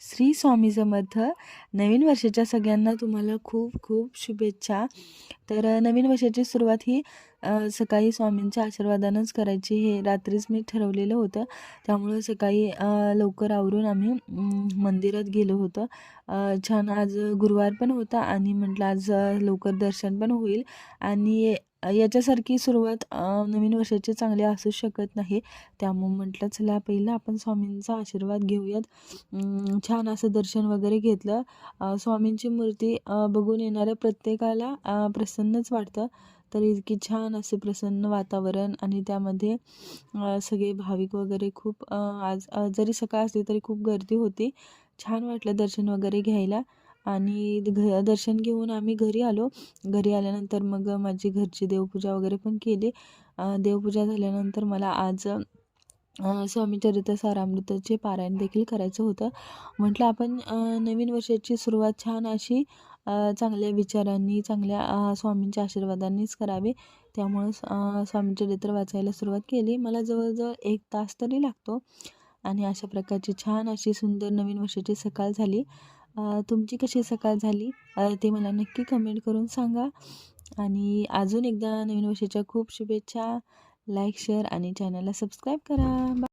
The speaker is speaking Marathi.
श्री स्वामी समर्थ. नवीन वर्षाच्या सगळ्यांना तुम्हाला खूप खूप शुभेच्छा. तर नवीन वर्षाची सुरुवात ही सकाळी स्वामींच्या आशीर्वादानंच करायची हे रात्रीच मी ठरवलेलं होतं. त्यामुळं सकाळी लवकर आवरून आम्ही मंदिरात गेलो होतो. छान आज गुरुवार पण होता आणि म्हटलं आज लवकर दर्शन पण होईल आणि याच्यासारखी सुरुवात नवीन वर्षाची चांगली असू शकत नाही. त्यामुळं म्हटलं चला पहिलं आपण स्वामींचा आशीर्वाद घेऊयात. छान असं दर्शन वगैरे घेतलं. स्वामींची मूर्ती बघून येणाऱ्या प्रत्येकाला प्रसन्नच वाटतं. तर इतकी छान असे प्रसन्न वातावरण आणि त्यामध्ये सगळे भाविक वगैरे खूप आज जरी सकाळ असली तरी खूप गर्दी होती. छान वाटलं दर्शन वगैरे घ्यायला आणि दर्शन घेऊन आम्ही घरी आलो. घरी आल्यानंतर मग माझी घरची देवपूजा वगैरे पण केली. देवपूजा झाल्यानंतर मला आज स्वामी चरित्र सारामृताचे पारायण देखील करायचं होतं. म्हटलं आपण नवीन वर्षाची सुरुवात छान अशी चांगल्या विचारांनी चांगल्या स्वामींच्या आशीर्वादांनीच करावी. त्यामुळं स्वामी चरित्र वाचायला सुरुवात केली. मला जवळजवळ 1 तास तरी लागतो आणि अशा प्रकारची छान अशी सुंदर नवीन वर्षाची सकाळ झाली. तुमची कशी सकाळ झाली ते मला नक्की कमेंट करून सांगा आणि अजून एकदा नवीन वर्षाच्या खूप शुभेच्छा. लाईक, शेअर आणि चॅनलला सबस्क्राईब करा.